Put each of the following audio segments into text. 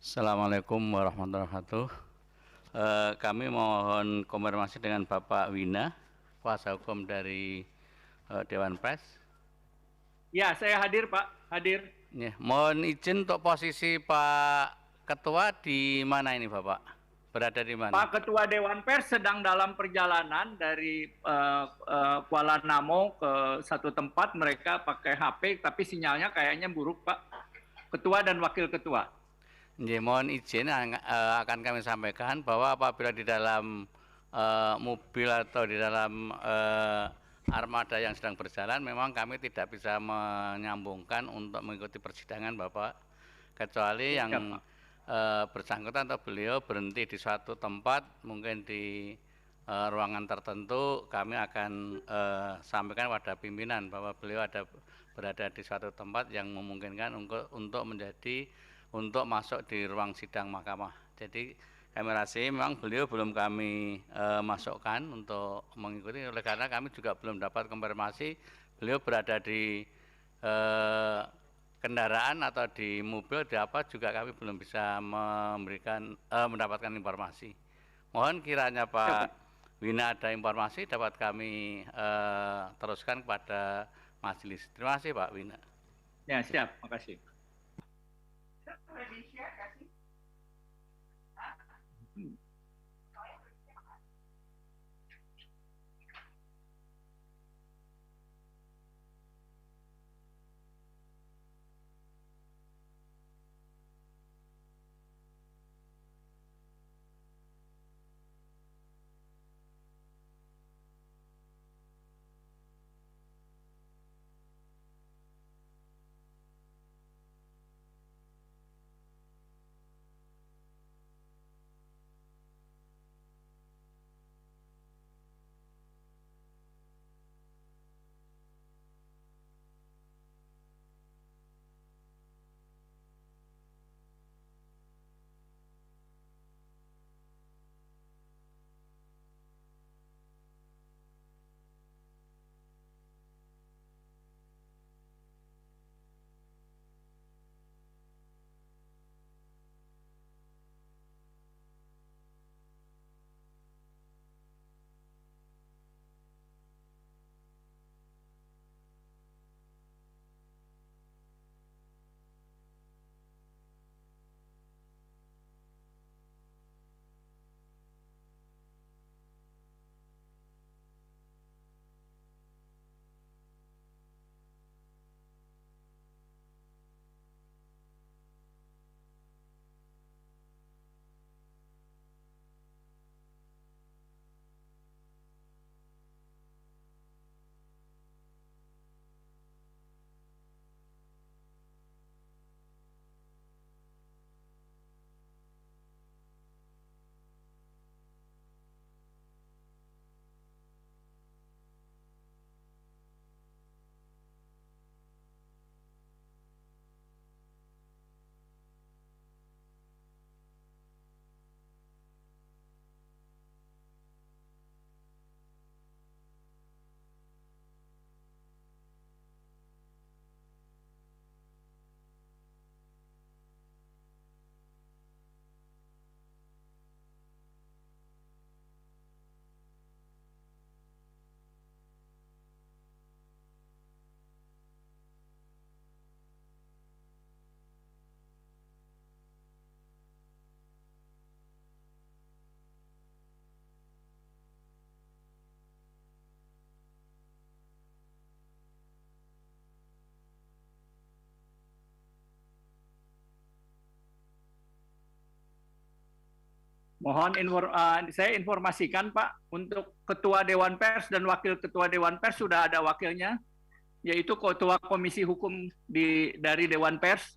Assalamualaikum warahmatullahi wabarakatuh. Kami mohon konfirmasi dengan Bapak Wina, kuasa hukum dari Dewan Pers. Ya, saya hadir, Pak. Hadir. Ya, mohon izin untuk posisi Pak Ketua di mana ini, Bapak? Berada di mana? Pak Ketua Dewan Pers sedang dalam perjalanan dari Kuala Namo ke satu tempat. Mereka pakai HP, tapi sinyalnya kayaknya buruk, Pak. Ketua dan Wakil Ketua. Ya, mohon izin akan kami sampaikan bahwa apabila di dalam mobil atau di dalam armada yang sedang berjalan, memang kami tidak bisa menyambungkan untuk mengikuti persidangan, Bapak, kecuali Ya, yang siap, Pak. bersangkutan atau beliau berhenti di suatu tempat, mungkin di ruangan tertentu. Kami akan sampaikan kepada pimpinan bahwa beliau berada di suatu tempat yang memungkinkan untuk untuk masuk di ruang sidang mahkamah. Jadi kami rasa memang beliau belum kami masukkan untuk mengikuti, oleh karena kami juga belum dapat konfirmasi beliau berada di kendaraan atau di mobil, di apa juga kami belum bisa mendapatkan informasi. Mohon kiranya Siap, Pak Pak. Wina ada informasi dapat kami teruskan kepada majelis. Terima kasih Pak Wina. Ya, siap. Makasih. Saya informasikan, Pak, untuk Ketua Dewan Pers dan Wakil Ketua Dewan Pers sudah ada wakilnya, yaitu Ketua Komisi Hukum dari Dewan Pers,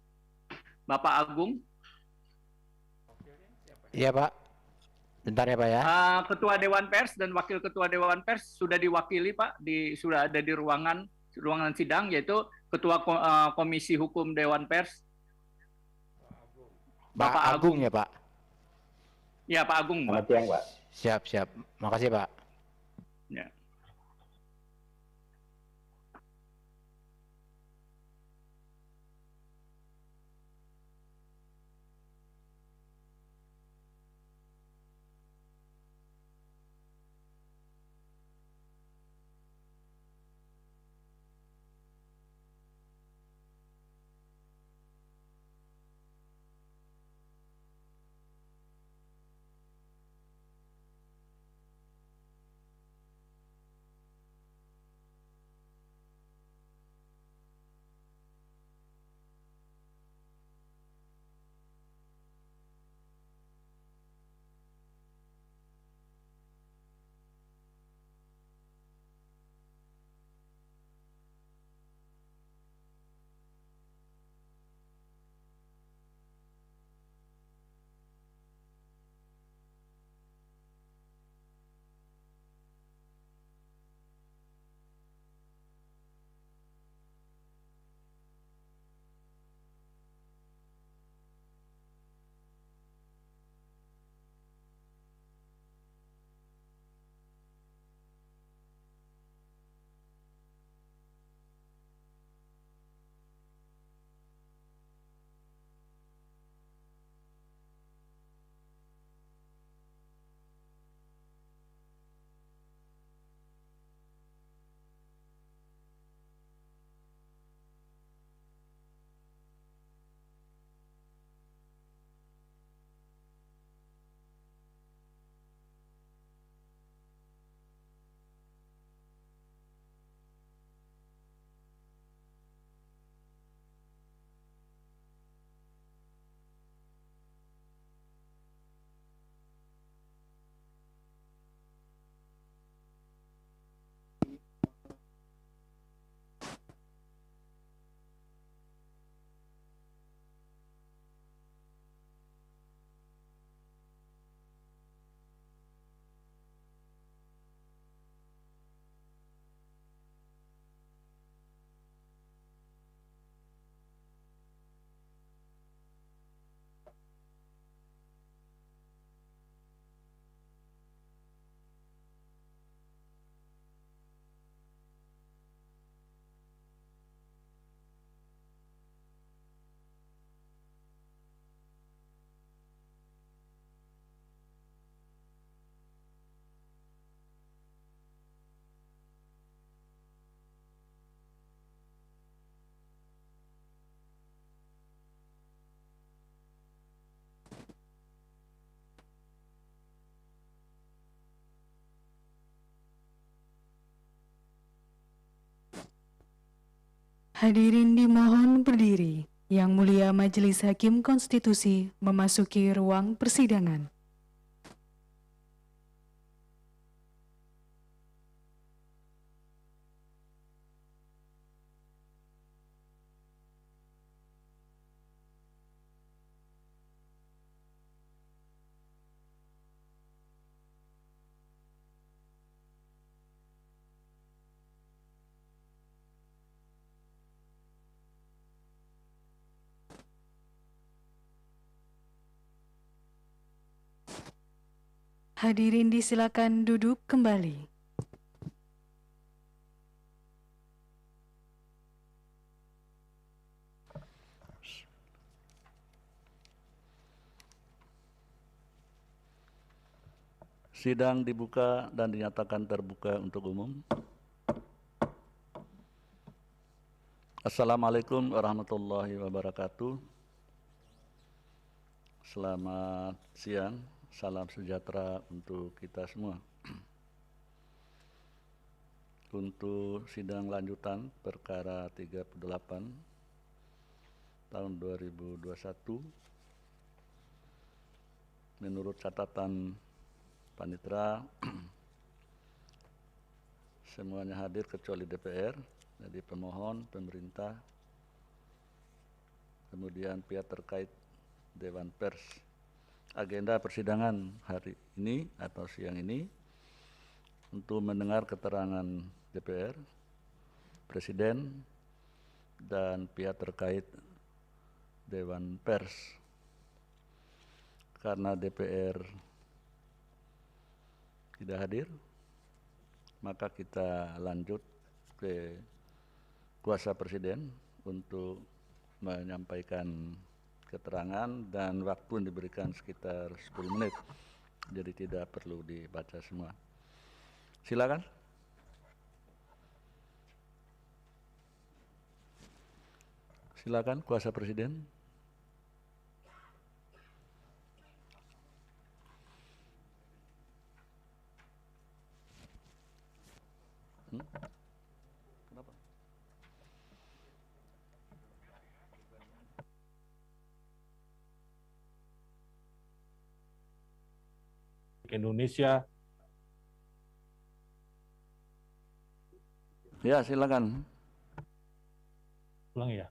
Bapak Agung. Iya Pak, bentar ya Pak ya. Ketua Dewan Pers dan Wakil Ketua Dewan Pers sudah diwakili, Pak, sudah ada di ruangan sidang, yaitu Ketua Komisi Hukum Dewan Pers, Pak Bapak Agung Agung. ya Pak. Ya, Pak Agung, Pak. Selamat siang, Pak. Siap, siap. Makasih Pak. Ya. Hadirin dimohon berdiri. Yang Mulia Majelis Hakim Konstitusi memasuki ruang persidangan. Hadirin disilakan duduk kembali. Sidang dibuka dan dinyatakan terbuka untuk umum. Assalamualaikum warahmatullahi wabarakatuh. Selamat siang, salam sejahtera untuk kita semua. Untuk sidang lanjutan perkara 38 tahun 2021, menurut catatan Panitera, semuanya hadir kecuali DPR, jadi pemohon, pemerintah, kemudian pihak terkait Dewan Pers. Agenda persidangan hari ini atau siang ini untuk mendengar keterangan DPR, Presiden, dan pihak terkait Dewan Pers. Karena DPR tidak hadir, maka kita lanjut ke kuasa Presiden untuk menyampaikan keterangan, dan waktu yang diberikan sekitar 10 menit. Jadi tidak perlu dibaca semua. Silakan. Silakan kuasa Presiden. Kenapa? Indonesia. Ya, silakan. Ulang ya.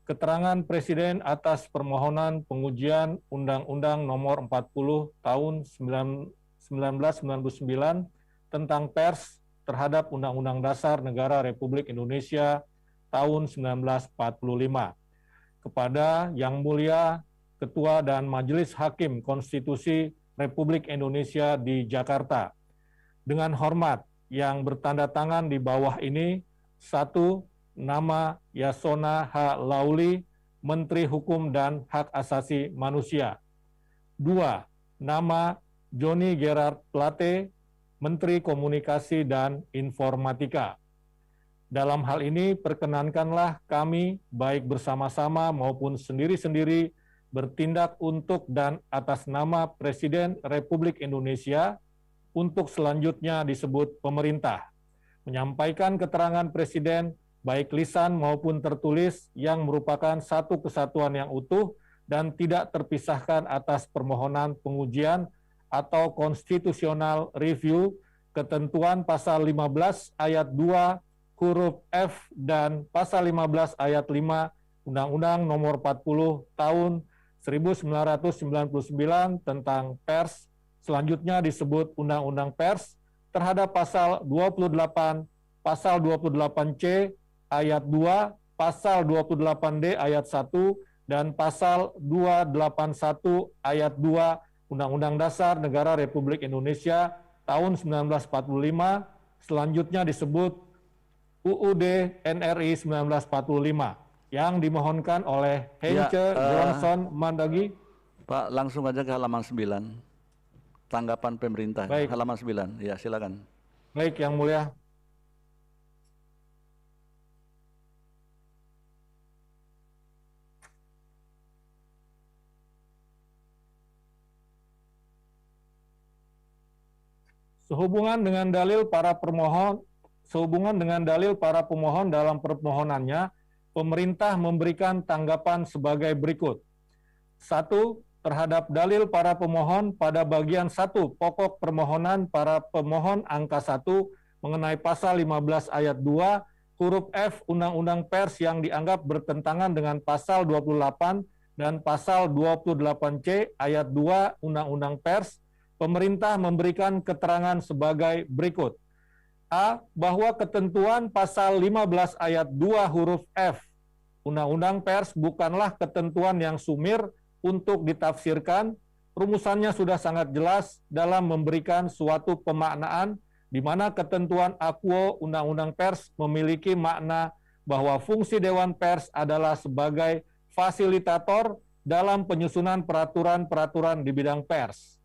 Keterangan Presiden atas permohonan pengujian Undang-Undang Nomor 40 Tahun 1999 tentang Pers terhadap Undang-Undang Dasar Negara Republik Indonesia tahun 1945. Kepada Yang Mulia Ketua dan Majelis Hakim Konstitusi Republik Indonesia di Jakarta. Dengan hormat yang bertanda tangan di bawah ini, 1. Nama Yasona H. Lauli, Menteri Hukum dan Hak Asasi Manusia. 2. Nama Johnny Gerard Plate, Menteri Komunikasi dan Informatika. Dalam hal ini, perkenankanlah kami, baik bersama-sama maupun sendiri-sendiri, bertindak untuk dan atas nama Presiden Republik Indonesia untuk selanjutnya disebut pemerintah, menyampaikan keterangan Presiden baik lisan maupun tertulis yang merupakan satu kesatuan yang utuh dan tidak terpisahkan atas permohonan pengujian atau konstitusional review ketentuan pasal 15 ayat 2 huruf F dan pasal 15 ayat 5 Undang-Undang Nomor 40 Tahun 1999 tentang Pers, selanjutnya disebut Undang-Undang Pers, terhadap pasal 28, pasal 28C ayat 2, pasal 28D ayat 1, dan pasal 281 ayat 2 Undang-Undang Dasar Negara Republik Indonesia tahun 1945, selanjutnya disebut UUD NRI 1945. Yang dimohonkan oleh Heince Johnson Mandagi. Pak, langsung aja ke halaman 9. Tanggapan pemerintah. Baik. Halaman 9. Ya, silakan. Baik, Yang Mulia. Sehubungan dengan dalil para permohon, sehubungan dengan dalil para pemohon dalam permohonannya, pemerintah memberikan tanggapan sebagai berikut. 1. Terhadap dalil para pemohon pada bagian 1 pokok permohonan para pemohon angka 1 mengenai pasal 15 ayat 2 huruf F Undang-Undang Pers yang dianggap bertentangan dengan pasal 28 dan pasal 28C ayat 2 Undang-Undang Pers, pemerintah memberikan keterangan sebagai berikut. A. Bahwa ketentuan pasal 15 ayat 2 huruf F Undang-Undang Pers bukanlah ketentuan yang sumir untuk ditafsirkan. Rumusannya sudah sangat jelas dalam memberikan suatu pemaknaan di mana ketentuan akuo Undang-Undang Pers memiliki makna bahwa fungsi Dewan Pers adalah sebagai fasilitator dalam penyusunan peraturan-peraturan di bidang pers.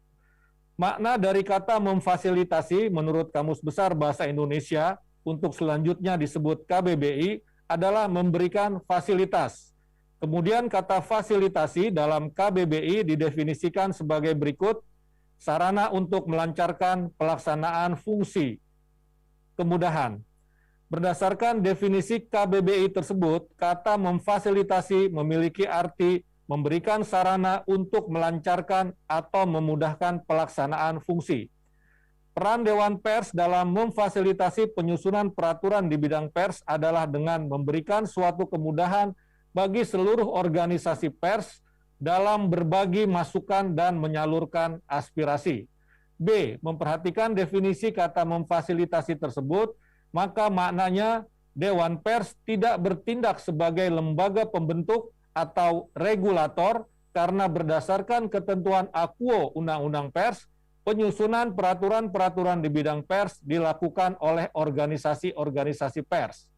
Makna dari kata memfasilitasi menurut Kamus Besar Bahasa Indonesia untuk selanjutnya disebut KBBI adalah memberikan fasilitas. Kemudian kata fasilitasi dalam KBBI didefinisikan sebagai berikut, sarana untuk melancarkan pelaksanaan fungsi. Kemudahan. Berdasarkan definisi KBBI tersebut, kata memfasilitasi memiliki arti memberikan sarana untuk melancarkan atau memudahkan pelaksanaan fungsi. Peran Dewan Pers dalam memfasilitasi penyusunan peraturan di bidang pers adalah dengan memberikan suatu kemudahan bagi seluruh organisasi pers dalam berbagi masukan dan menyalurkan aspirasi. B. Memperhatikan definisi kata memfasilitasi tersebut, maka maknanya Dewan Pers tidak bertindak sebagai lembaga pembentuk atau regulator karena berdasarkan ketentuan akuo Undang-Undang Pers, penyusunan peraturan-peraturan di bidang pers dilakukan oleh organisasi-organisasi pers.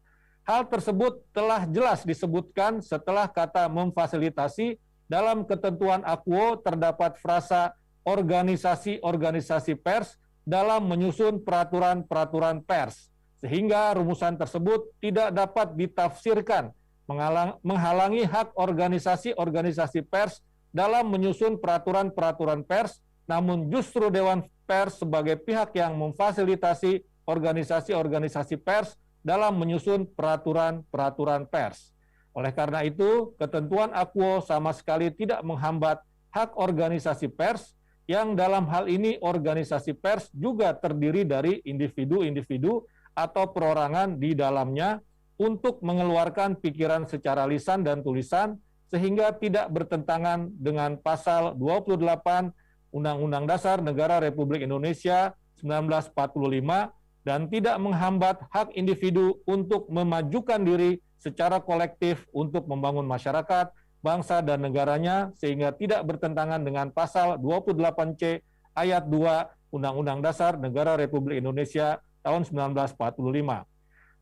Hal tersebut telah jelas disebutkan setelah kata memfasilitasi dalam ketentuan akuo terdapat frasa organisasi-organisasi pers dalam menyusun peraturan-peraturan pers, sehingga rumusan tersebut tidak dapat ditafsirkan menghalangi hak organisasi-organisasi pers dalam menyusun peraturan-peraturan pers, namun justru Dewan Pers sebagai pihak yang memfasilitasi organisasi-organisasi pers dalam menyusun peraturan-peraturan pers. Oleh karena itu, ketentuan akuo sama sekali tidak menghambat hak organisasi pers, yang dalam hal ini organisasi pers juga terdiri dari individu-individu atau perorangan di dalamnya untuk mengeluarkan pikiran secara lisan dan tulisan, sehingga tidak bertentangan dengan pasal 28 Undang-Undang Dasar Negara Republik Indonesia 1945, dan tidak menghambat hak individu untuk memajukan diri secara kolektif untuk membangun masyarakat, bangsa, dan negaranya, sehingga tidak bertentangan dengan pasal 28C ayat 2 Undang-Undang Dasar Negara Republik Indonesia tahun 1945.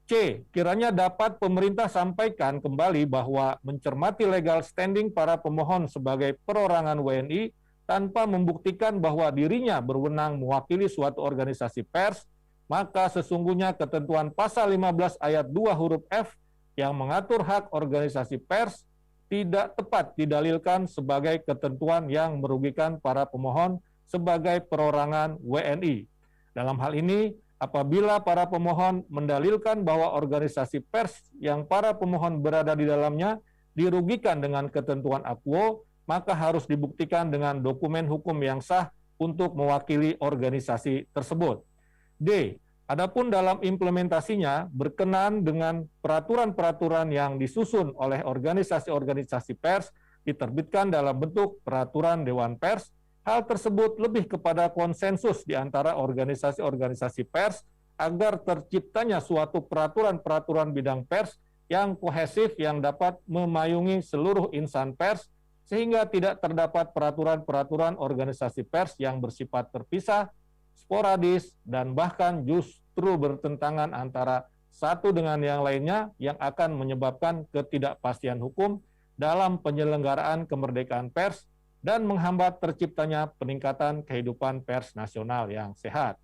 C. Kiranya dapat pemerintah sampaikan kembali bahwa mencermati legal standing para pemohon sebagai perorangan WNI tanpa membuktikan bahwa dirinya berwenang mewakili suatu organisasi pers, maka sesungguhnya ketentuan pasal 15 ayat 2 huruf F yang mengatur hak organisasi pers tidak tepat didalilkan sebagai ketentuan yang merugikan para pemohon sebagai perorangan WNI. Dalam hal ini, apabila para pemohon mendalilkan bahwa organisasi pers yang para pemohon berada di dalamnya dirugikan dengan ketentuan akuo, maka harus dibuktikan dengan dokumen hukum yang sah untuk mewakili organisasi tersebut. D. Adapun dalam implementasinya berkenan dengan peraturan-peraturan yang disusun oleh organisasi-organisasi pers diterbitkan dalam bentuk peraturan Dewan Pers, hal tersebut lebih kepada konsensus di antara organisasi-organisasi pers agar terciptanya suatu peraturan-peraturan bidang pers yang kohesif yang dapat memayungi seluruh insan pers, sehingga tidak terdapat peraturan-peraturan organisasi pers yang bersifat terpisah, sporadis, dan bahkan justru bertentangan antara satu dengan yang lainnya yang akan menyebabkan ketidakpastian hukum dalam penyelenggaraan kemerdekaan pers dan menghambat terciptanya peningkatan kehidupan pers nasional yang sehat.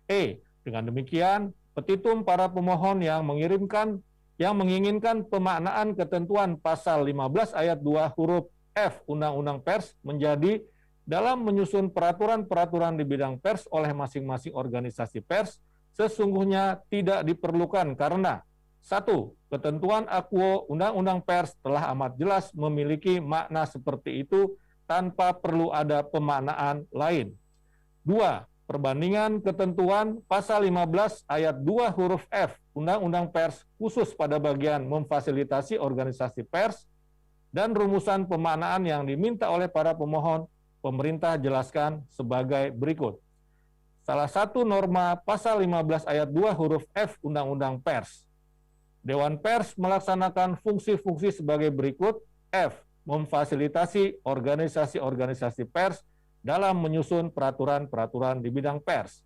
E. Dengan demikian, petitum para pemohon yang menginginkan pemaknaan ketentuan pasal 15 ayat 2 huruf F Undang-Undang Pers menjadi dalam menyusun peraturan-peraturan di bidang pers oleh masing-masing organisasi pers sesungguhnya tidak diperlukan karena 1. Ketentuan Akuo Undang-Undang Pers telah amat jelas memiliki makna seperti itu tanpa perlu ada pemaknaan lain. 2. Perbandingan ketentuan pasal 15 ayat 2 huruf F Undang-Undang Pers khusus pada bagian memfasilitasi organisasi pers dan rumusan pemaknaan yang diminta oleh para pemohon, pemerintah jelaskan sebagai berikut. Salah satu norma pasal 15 ayat 2 huruf F Undang-Undang Pers. Dewan Pers melaksanakan fungsi-fungsi sebagai berikut. F. Memfasilitasi organisasi-organisasi pers dalam menyusun peraturan-peraturan di bidang pers.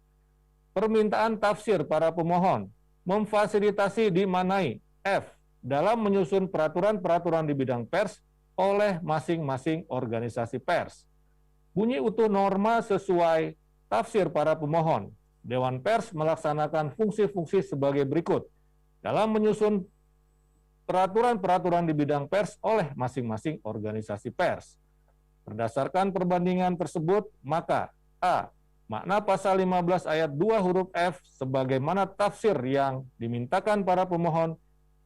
Permintaan tafsir para pemohon, memfasilitasi dimanai. F. Dalam menyusun peraturan-peraturan di bidang pers oleh masing-masing organisasi pers. Bunyi utuh norma sesuai tafsir para pemohon. Dewan Pers melaksanakan fungsi-fungsi sebagai berikut. Dalam menyusun peraturan-peraturan di bidang pers oleh masing-masing organisasi pers. Berdasarkan perbandingan tersebut, maka A. Makna pasal 15 ayat 2 huruf F sebagaimana tafsir yang dimintakan para pemohon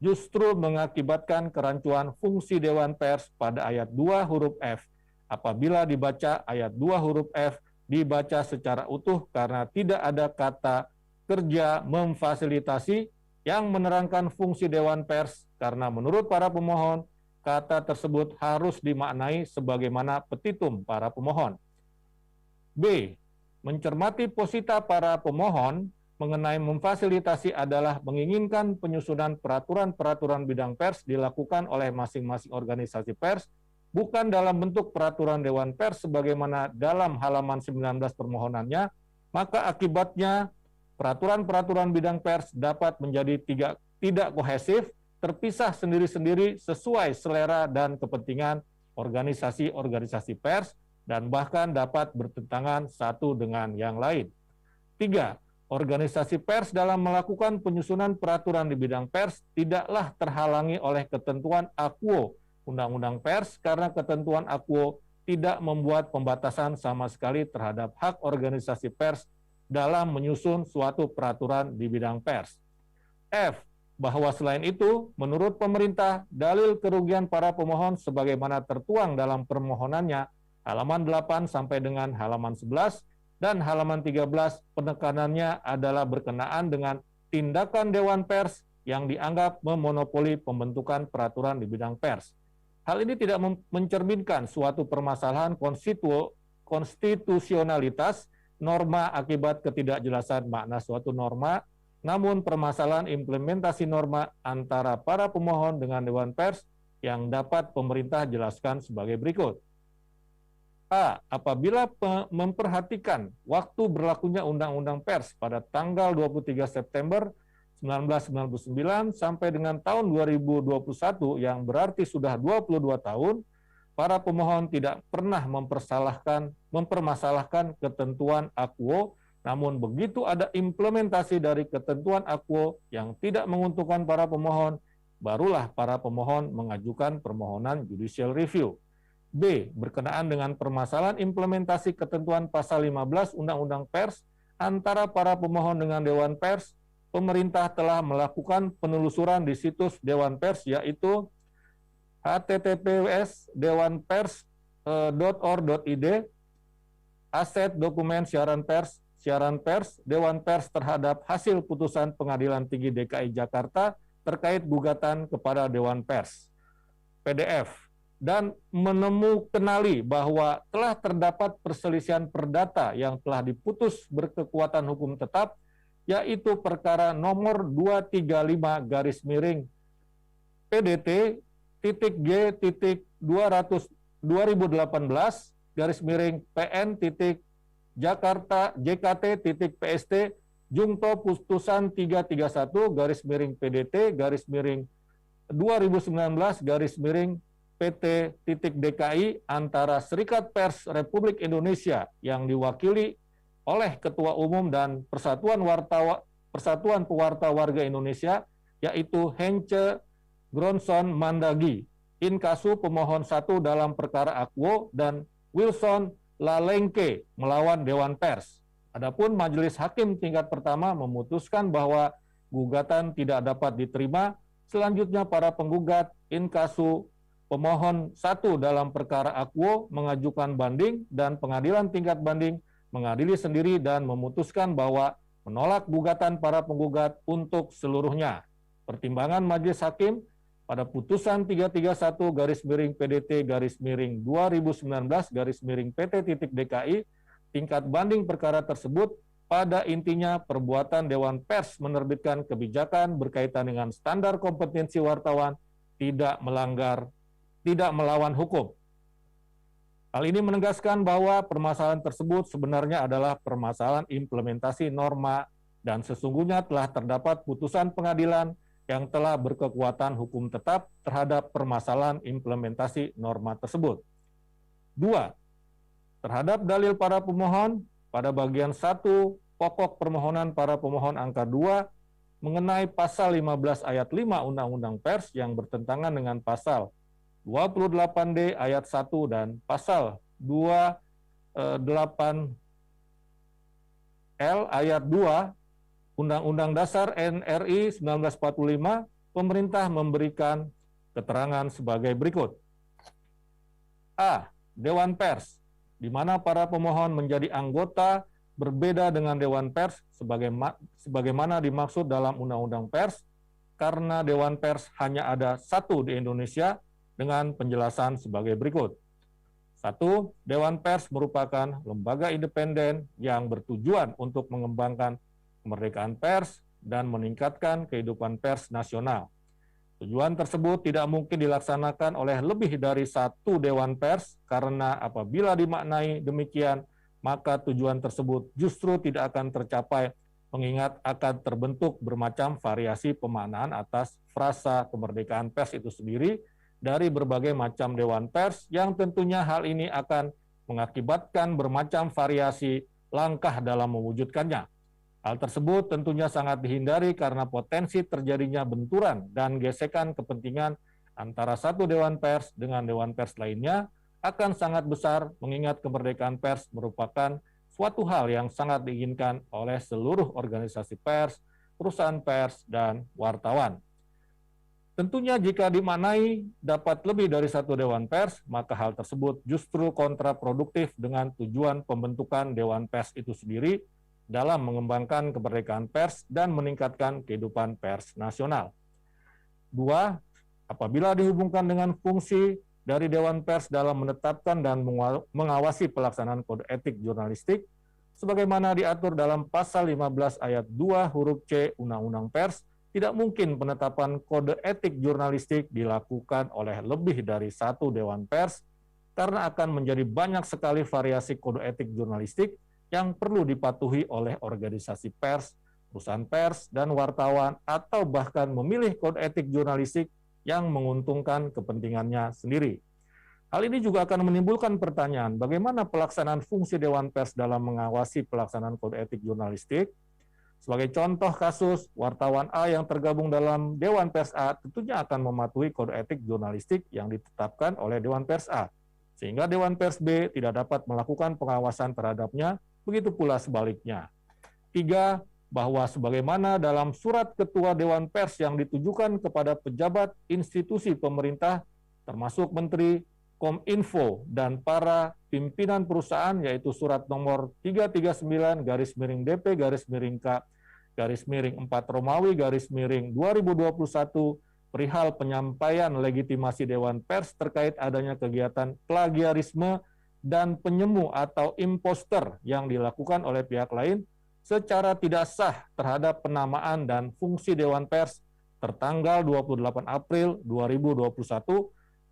justru mengakibatkan kerancuan fungsi Dewan Pers pada ayat 2 huruf F apabila dibaca ayat 2 huruf F dibaca secara utuh karena tidak ada kata kerja memfasilitasi yang menerangkan fungsi Dewan Pers karena menurut para pemohon kata tersebut harus dimaknai sebagaimana petitum para pemohon. B. Mencermati posita para pemohon mengenai memfasilitasi adalah menginginkan penyusunan peraturan-peraturan bidang pers dilakukan oleh masing-masing organisasi pers, bukan dalam bentuk peraturan Dewan Pers sebagaimana dalam halaman 19 permohonannya, maka akibatnya peraturan-peraturan bidang pers dapat menjadi tidak kohesif, terpisah sendiri-sendiri sesuai selera dan kepentingan organisasi-organisasi pers, dan bahkan dapat bertentangan satu dengan yang lain. 3. Organisasi pers dalam melakukan penyusunan peraturan di bidang pers tidaklah terhalangi oleh ketentuan Akuo Undang-Undang Pers karena ketentuan Akuo tidak membuat pembatasan sama sekali terhadap hak organisasi pers dalam menyusun suatu peraturan di bidang pers. F. Bahwa selain itu, menurut pemerintah, dalil kerugian para pemohon sebagaimana tertuang dalam permohonannya halaman 8 sampai dengan halaman 11 dan halaman 13 penekanannya adalah berkenaan dengan tindakan Dewan Pers yang dianggap memonopoli pembentukan peraturan di bidang pers. Hal ini tidak mencerminkan suatu permasalahan konstitusionalitas norma akibat ketidakjelasan makna suatu norma, namun permasalahan implementasi norma antara para pemohon dengan Dewan Pers yang dapat pemerintah jelaskan sebagai berikut. A. Apabila memperhatikan waktu berlakunya Undang-Undang Pers pada tanggal 23 September 1999 sampai dengan tahun 2021 yang berarti sudah 22 tahun, para pemohon tidak pernah mempermasalahkan ketentuan Akuo. Namun begitu ada implementasi dari ketentuan Akuo yang tidak menguntungkan para pemohon, barulah para pemohon mengajukan permohonan judicial review. B. Berkenaan dengan permasalahan implementasi ketentuan pasal 15 Undang-Undang Pers antara para pemohon dengan Dewan Pers, pemerintah telah melakukan penelusuran di situs Dewan Pers yaitu https://dewanpers.or.id, aset dokumen siaran pers, Dewan Pers terhadap hasil putusan Pengadilan Tinggi DKI Jakarta terkait gugatan kepada Dewan Pers, PDF, dan menemukanali bahwa telah terdapat perselisihan perdata yang telah diputus berkekuatan hukum tetap, yaitu perkara nomor 235-2018-PN-Jakarta JKT.PST Jungto Putusan 331-PDT-2019-PT.DKI antara Serikat Pers Republik Indonesia yang diwakili oleh Ketua Umum dan Persatuan Pewarta Warga Indonesia, yaitu Hence Gronson Mandagi, inkasu pemohon 1 dalam perkara Akuo, dan Wilson Lalengke melawan Dewan Pers. Adapun Majelis Hakim tingkat pertama memutuskan bahwa gugatan tidak dapat diterima. Selanjutnya para penggugat in casu pemohon 1 dalam perkara akuo mengajukan banding dan pengadilan tingkat banding mengadili sendiri dan memutuskan bahwa menolak gugatan para penggugat untuk seluruhnya. Pertimbangan Majelis Hakim pada putusan 331-PDT-2019-PT-DKI tingkat banding perkara tersebut pada intinya perbuatan Dewan Pers menerbitkan kebijakan berkaitan dengan standar kompetensi wartawan tidak melawan hukum. Hal ini menegaskan bahwa permasalahan tersebut sebenarnya adalah permasalahan implementasi norma dan sesungguhnya telah terdapat putusan pengadilan yang telah berkekuatan hukum tetap terhadap permasalahan implementasi norma tersebut. 2. Terhadap dalil para pemohon, pada bagian 1 pokok permohonan para pemohon angka 2 mengenai pasal 15 ayat 5 Undang-Undang Pers yang bertentangan dengan pasal 28D ayat 1 dan pasal 28L ayat 2 Undang-Undang Dasar NRI 1945, pemerintah memberikan keterangan sebagai berikut. A. Dewan Pers, di mana para pemohon menjadi anggota berbeda dengan Dewan Pers sebagaimana dimaksud dalam Undang-Undang Pers, karena Dewan Pers hanya ada 1 di Indonesia dengan penjelasan sebagai berikut. 1. Dewan Pers merupakan lembaga independen yang bertujuan untuk mengembangkan kemerdekaan pers dan meningkatkan kehidupan pers nasional. Tujuan tersebut tidak mungkin dilaksanakan oleh lebih dari 1 Dewan Pers karena apabila dimaknai demikian, maka tujuan tersebut justru tidak akan tercapai mengingat akan terbentuk bermacam variasi pemaknaan atas frasa kemerdekaan pers itu sendiri dari berbagai macam Dewan Pers yang tentunya hal ini akan mengakibatkan bermacam variasi langkah dalam mewujudkannya. Hal tersebut tentunya sangat dihindari karena potensi terjadinya benturan dan gesekan kepentingan antara 1 Dewan Pers dengan Dewan Pers lainnya akan sangat besar mengingat kemerdekaan pers merupakan suatu hal yang sangat diinginkan oleh seluruh organisasi pers, perusahaan pers, dan wartawan. Tentunya jika dimaknai dapat lebih dari 1 Dewan Pers, maka hal tersebut justru kontraproduktif dengan tujuan pembentukan Dewan Pers itu sendiri dalam mengembangkan kemerdekaan pers dan meningkatkan kehidupan pers nasional. 2. Apabila dihubungkan dengan fungsi dari Dewan Pers dalam menetapkan dan mengawasi pelaksanaan kode etik jurnalistik, sebagaimana diatur dalam pasal 15 ayat 2 huruf C Undang-Undang Pers, tidak mungkin penetapan kode etik jurnalistik dilakukan oleh lebih dari 1 Dewan Pers, karena akan menjadi banyak sekali variasi kode etik jurnalistik yang perlu dipatuhi oleh organisasi pers, perusahaan pers, dan wartawan, atau bahkan memilih kode etik jurnalistik yang menguntungkan kepentingannya sendiri. Hal ini juga akan menimbulkan pertanyaan, bagaimana pelaksanaan fungsi Dewan Pers dalam mengawasi pelaksanaan kode etik jurnalistik? Sebagai contoh kasus, wartawan A yang tergabung dalam Dewan Pers A tentunya akan mematuhi kode etik jurnalistik yang ditetapkan oleh Dewan Pers A, sehingga Dewan Pers B tidak dapat melakukan pengawasan terhadapnya, begitu pula sebaliknya. 3. Bahwa sebagaimana dalam surat Ketua Dewan Pers yang ditujukan kepada pejabat institusi pemerintah, termasuk Menteri, Kominfo, dan para pimpinan perusahaan, yaitu surat nomor 339-DP-K-4 Romawi 2021 perihal penyampaian legitimasi Dewan Pers terkait adanya kegiatan plagiarisme dan penyemu atau imposter yang dilakukan oleh pihak lain secara tidak sah terhadap penamaan dan fungsi Dewan Pers tertanggal 28 April 2021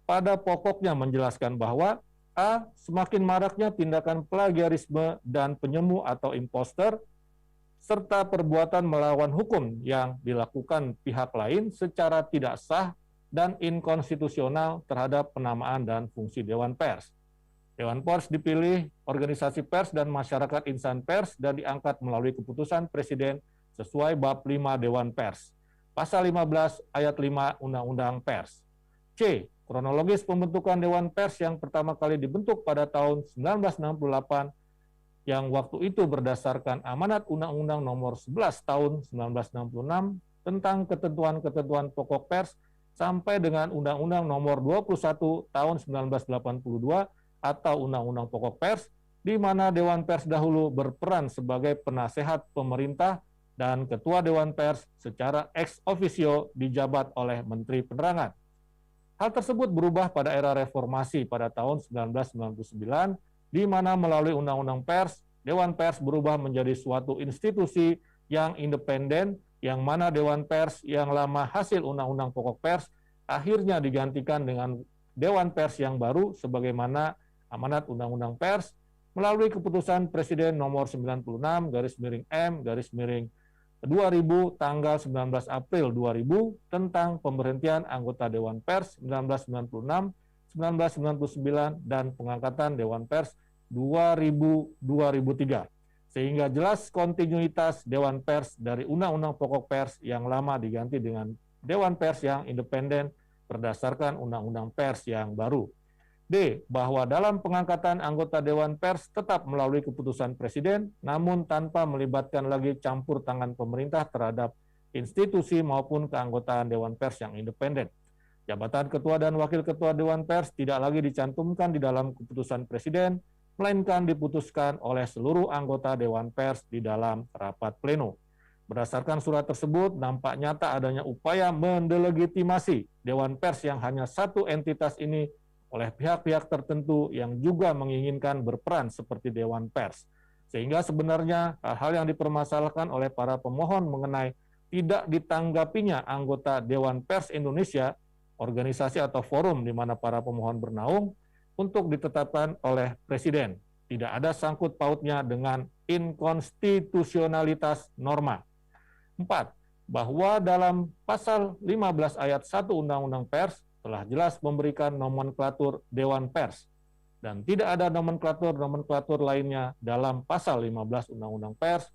pada pokoknya menjelaskan bahwa A. Semakin maraknya tindakan plagiarisme dan penyemu atau imposter serta perbuatan melawan hukum yang dilakukan pihak lain secara tidak sah dan inkonstitusional terhadap penamaan dan fungsi Dewan Pers. Dewan Pers dipilih organisasi pers dan masyarakat insan pers dan diangkat melalui keputusan Presiden sesuai bab 5 Dewan Pers. Pasal 15 ayat 5 Undang-Undang Pers. C. Kronologis pembentukan Dewan Pers yang pertama kali dibentuk pada tahun 1968 yang waktu itu berdasarkan amanat Undang-Undang Nomor 11 Tahun 1966 tentang ketentuan-ketentuan pokok pers sampai dengan Undang-Undang Nomor 21 Tahun 1982 atau Undang-Undang Pokok Pers, di mana Dewan Pers dahulu berperan sebagai penasehat pemerintah dan Ketua Dewan Pers secara ex officio dijabat oleh Menteri Penerangan. Hal tersebut berubah pada era reformasi pada tahun 1999, di mana melalui Undang-Undang Pers, Dewan Pers berubah menjadi suatu institusi yang independen, yang mana Dewan Pers yang lama hasil Undang-Undang Pokok Pers akhirnya digantikan dengan Dewan Pers yang baru sebagaimana amanat Undang-Undang Pers melalui keputusan Presiden nomor 96/M/2000 tanggal 19 April 2000 tentang pemberhentian anggota Dewan Pers 1996, 1999 dan pengangkatan Dewan Pers 2000-2003. Sehingga jelas kontinuitas Dewan Pers dari Undang-Undang Pokok Pers yang lama diganti dengan Dewan Pers yang independen berdasarkan Undang-Undang Pers yang baru. D. Bahwa dalam pengangkatan anggota Dewan Pers tetap melalui keputusan Presiden, namun tanpa melibatkan lagi campur tangan pemerintah terhadap institusi maupun keanggotaan Dewan Pers yang independen. Jabatan Ketua dan Wakil Ketua Dewan Pers tidak lagi dicantumkan di dalam keputusan Presiden, melainkan diputuskan oleh seluruh anggota Dewan Pers di dalam rapat pleno. Berdasarkan surat tersebut, nampak nyata adanya upaya mendelegitimasi Dewan Pers yang hanya satu entitas ini oleh pihak-pihak tertentu yang juga menginginkan berperan seperti Dewan Pers. Sehingga sebenarnya hal-hal yang dipermasalahkan oleh para pemohon mengenai tidak ditanggapinya anggota Dewan Pers Indonesia, organisasi atau forum di mana para pemohon bernaung, untuk ditetapkan oleh Presiden. Tidak ada sangkut pautnya dengan inkonstitusionalitas norma. 4. Bahwa dalam pasal 15 ayat 1 Undang-Undang Pers telah jelas memberikan nomenklatur Dewan Pers, dan tidak ada nomenklatur lainnya dalam pasal 15 Undang-Undang Pers,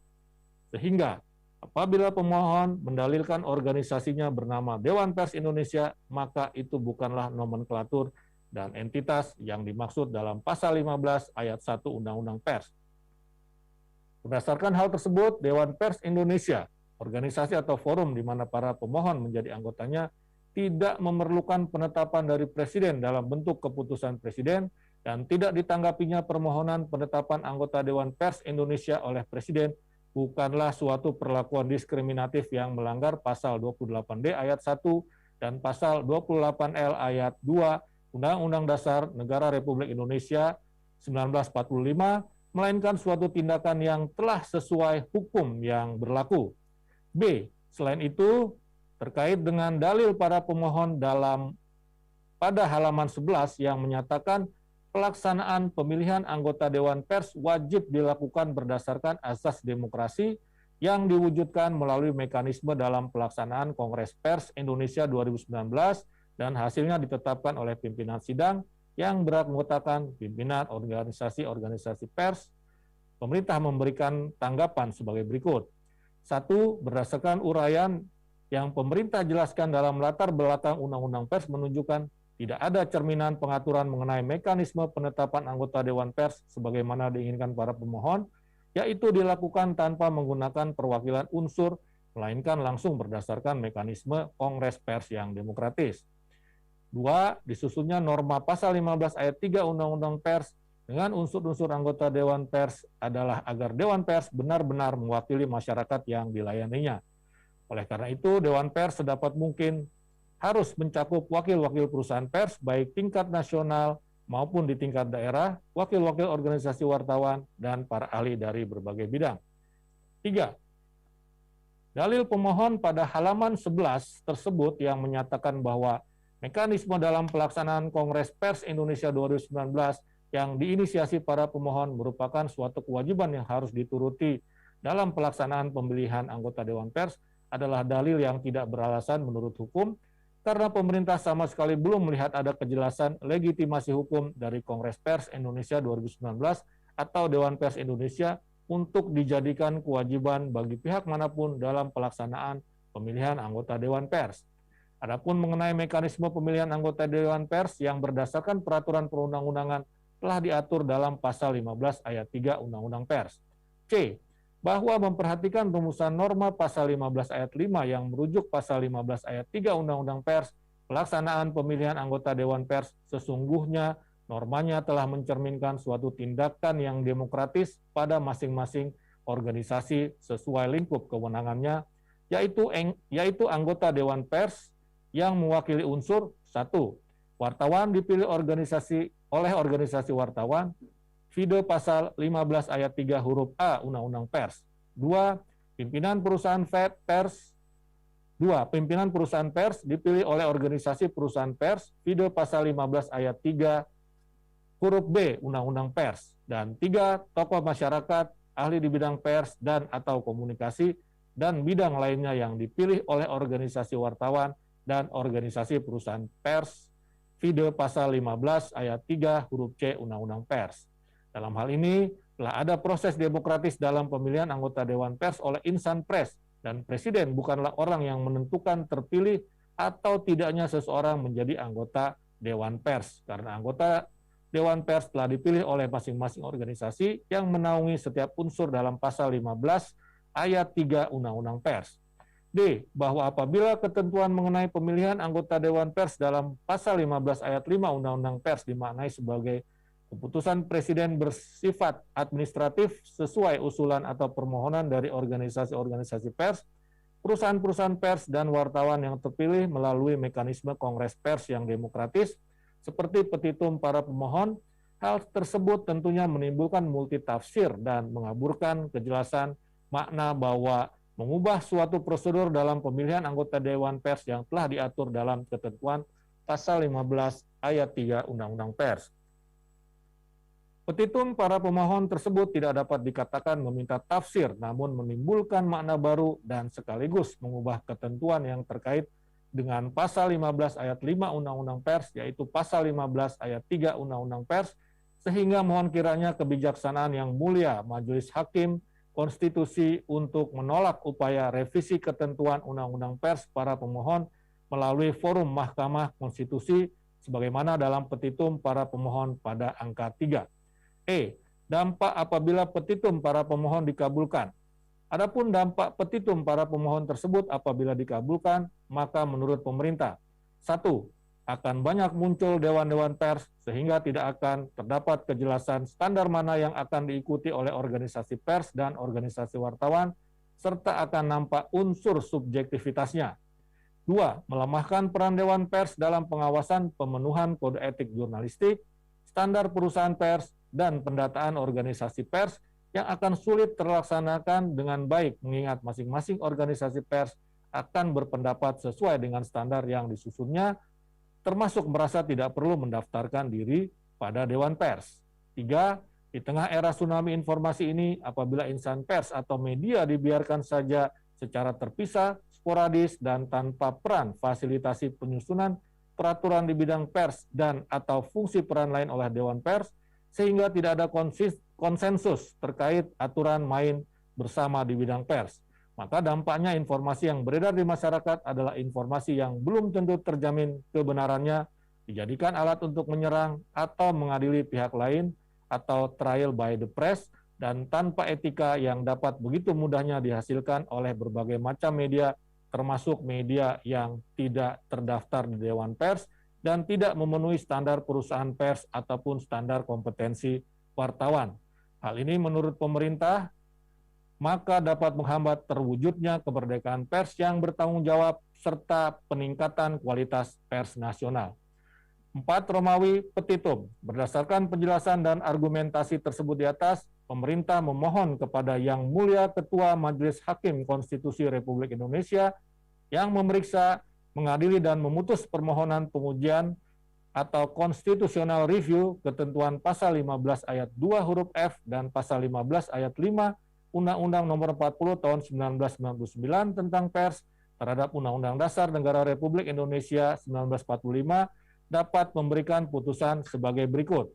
sehingga apabila pemohon mendalilkan organisasinya bernama Dewan Pers Indonesia, maka itu bukanlah nomenklatur dan entitas yang dimaksud dalam pasal 15 ayat 1 Undang-Undang Pers. Berdasarkan hal tersebut, Dewan Pers Indonesia, organisasi atau forum di mana para pemohon menjadi anggotanya, tidak memerlukan penetapan dari Presiden dalam bentuk keputusan Presiden dan tidak ditanggapinya permohonan penetapan anggota Dewan Pers Indonesia oleh Presiden bukanlah suatu perlakuan diskriminatif yang melanggar pasal 28D ayat 1 dan pasal 28L ayat 2 Undang-Undang Dasar Negara Republik Indonesia 1945, melainkan suatu tindakan yang telah sesuai hukum yang berlaku. B. Selain itu, terkait dengan dalil para pemohon pada halaman 11 yang menyatakan pelaksanaan pemilihan anggota Dewan Pers wajib dilakukan berdasarkan asas demokrasi yang diwujudkan melalui mekanisme dalam pelaksanaan Kongres Pers Indonesia 2019 dan hasilnya ditetapkan oleh pimpinan sidang yang beranggotakan pimpinan organisasi-organisasi pers. Pemerintah memberikan tanggapan sebagai berikut. 1. Berdasarkan uraian yang pemerintah jelaskan dalam latar belakang Undang-Undang Pers menunjukkan tidak ada cerminan pengaturan mengenai mekanisme penetapan anggota Dewan Pers sebagaimana diinginkan para pemohon, yaitu dilakukan tanpa menggunakan perwakilan unsur, melainkan langsung berdasarkan mekanisme Kongres Pers yang demokratis. 2. Disusunnya norma pasal 15 ayat 3 Undang-Undang Pers dengan unsur-unsur anggota Dewan Pers adalah agar Dewan Pers benar-benar mewakili masyarakat yang dilayaninya. Oleh karena itu, Dewan Pers sedapat mungkin harus mencakup wakil-wakil perusahaan pers baik tingkat nasional maupun di tingkat daerah, wakil-wakil organisasi wartawan, dan para ahli dari berbagai bidang. 3. Dalil pemohon pada halaman 11 tersebut yang menyatakan bahwa mekanisme dalam pelaksanaan Kongres Pers Indonesia 2019 yang diinisiasi para pemohon merupakan suatu kewajiban yang harus dituruti dalam pelaksanaan pemilihan anggota Dewan Pers adalah dalil yang tidak beralasan menurut hukum, karena pemerintah sama sekali belum melihat ada kejelasan legitimasi hukum dari Kongres Pers Indonesia 2019 atau Dewan Pers Indonesia untuk dijadikan kewajiban bagi pihak manapun dalam pelaksanaan pemilihan anggota Dewan Pers. Adapun mengenai mekanisme pemilihan anggota Dewan Pers yang berdasarkan peraturan perundang-undangan telah diatur dalam pasal 15 ayat 3 Undang-Undang Pers. C. Bahwa memperhatikan rumusan norma pasal 15 ayat 5 yang merujuk pasal 15 ayat 3 Undang-Undang Pers, pelaksanaan pemilihan anggota Dewan Pers sesungguhnya normanya telah mencerminkan suatu tindakan yang demokratis pada masing-masing organisasi sesuai lingkup kewenangannya, yaitu anggota Dewan Pers yang mewakili unsur 1. Wartawan dipilih oleh organisasi wartawan, Vide pasal 15 ayat 3 huruf A Undang-Undang Pers. 2. Pimpinan perusahaan pers dipilih oleh organisasi perusahaan pers, Vide pasal 15 ayat 3 huruf B Undang-Undang Pers. Dan 3. Tokoh masyarakat, ahli di bidang pers dan atau komunikasi, dan bidang lainnya yang dipilih oleh organisasi wartawan dan organisasi perusahaan pers, Vide pasal 15 ayat 3 huruf C Undang-Undang Pers. Dalam hal ini, telah ada proses demokratis dalam pemilihan anggota Dewan Pers oleh insan pers, dan Presiden bukanlah orang yang menentukan terpilih atau tidaknya seseorang menjadi anggota Dewan Pers, karena anggota Dewan Pers telah dipilih oleh masing-masing organisasi yang menaungi setiap unsur dalam pasal 15 ayat 3 Undang-Undang Pers. D. Bahwa apabila ketentuan mengenai pemilihan anggota Dewan Pers dalam pasal 15 ayat 5 Undang-Undang Pers dimaknai sebagai keputusan Presiden bersifat administratif sesuai usulan atau permohonan dari organisasi-organisasi pers, perusahaan-perusahaan pers, dan wartawan yang terpilih melalui mekanisme kongres pers yang demokratis, seperti petitum para pemohon, hal tersebut tentunya menimbulkan multitafsir dan mengaburkan kejelasan makna bahwa mengubah suatu prosedur dalam pemilihan anggota Dewan Pers yang telah diatur dalam ketentuan pasal 15 ayat 3 Undang-Undang Pers. Petitum para pemohon tersebut tidak dapat dikatakan meminta tafsir, namun menimbulkan makna baru dan sekaligus mengubah ketentuan yang terkait dengan pasal 15 ayat 5 Undang-Undang Pers, yaitu pasal 15 ayat 3 Undang-Undang Pers, sehingga mohon kiranya kebijaksanaan yang mulia Majelis Hakim Konstitusi untuk menolak upaya revisi ketentuan Undang-Undang Pers para pemohon melalui forum Mahkamah Konstitusi sebagaimana dalam petitum para pemohon pada angka 3. E. Dampak apabila petitum para pemohon dikabulkan. Adapun dampak petitum para pemohon tersebut apabila dikabulkan, maka menurut pemerintah, 1. Akan banyak muncul dewan-dewan pers sehingga tidak akan terdapat kejelasan standar mana yang akan diikuti oleh organisasi pers dan organisasi wartawan, serta akan nampak unsur subjektivitasnya. 2. Melemahkan peran dewan pers dalam pengawasan pemenuhan kode etik jurnalistik, standar perusahaan pers, dan pendataan organisasi pers yang akan sulit terlaksanakan dengan baik mengingat masing-masing organisasi pers akan berpendapat sesuai dengan standar yang disusunnya, termasuk merasa tidak perlu mendaftarkan diri pada Dewan Pers. 3. Di tengah era tsunami informasi ini, apabila insan pers atau media dibiarkan saja secara terpisah, sporadis, dan tanpa peran fasilitasi penyusunan peraturan di bidang pers dan atau fungsi peran lain oleh Dewan Pers, sehingga tidak ada konsensus terkait aturan main bersama di bidang pers, maka dampaknya informasi yang beredar di masyarakat adalah informasi yang belum tentu terjamin kebenarannya, dijadikan alat untuk menyerang atau mengadili pihak lain, atau trial by the press, dan tanpa etika yang dapat begitu mudahnya dihasilkan oleh berbagai macam media, termasuk media yang tidak terdaftar di Dewan Pers, dan tidak memenuhi standar perusahaan pers ataupun standar kompetensi wartawan. Hal ini menurut pemerintah, maka dapat menghambat terwujudnya kemerdekaan pers yang bertanggung jawab serta peningkatan kualitas pers nasional. 4. Romawi Petitum. Berdasarkan penjelasan dan argumentasi tersebut di atas, pemerintah memohon kepada Yang Mulia Ketua Majelis Hakim Konstitusi Republik Indonesia yang memeriksa, mengadili dan memutus permohonan pengujian atau constitutional review ketentuan pasal 15 ayat 2 huruf F dan pasal 15 ayat 5 Undang-Undang Nomor 40 Tahun 1999 tentang pers terhadap Undang-Undang Dasar Negara Republik Indonesia 1945 dapat memberikan putusan sebagai berikut.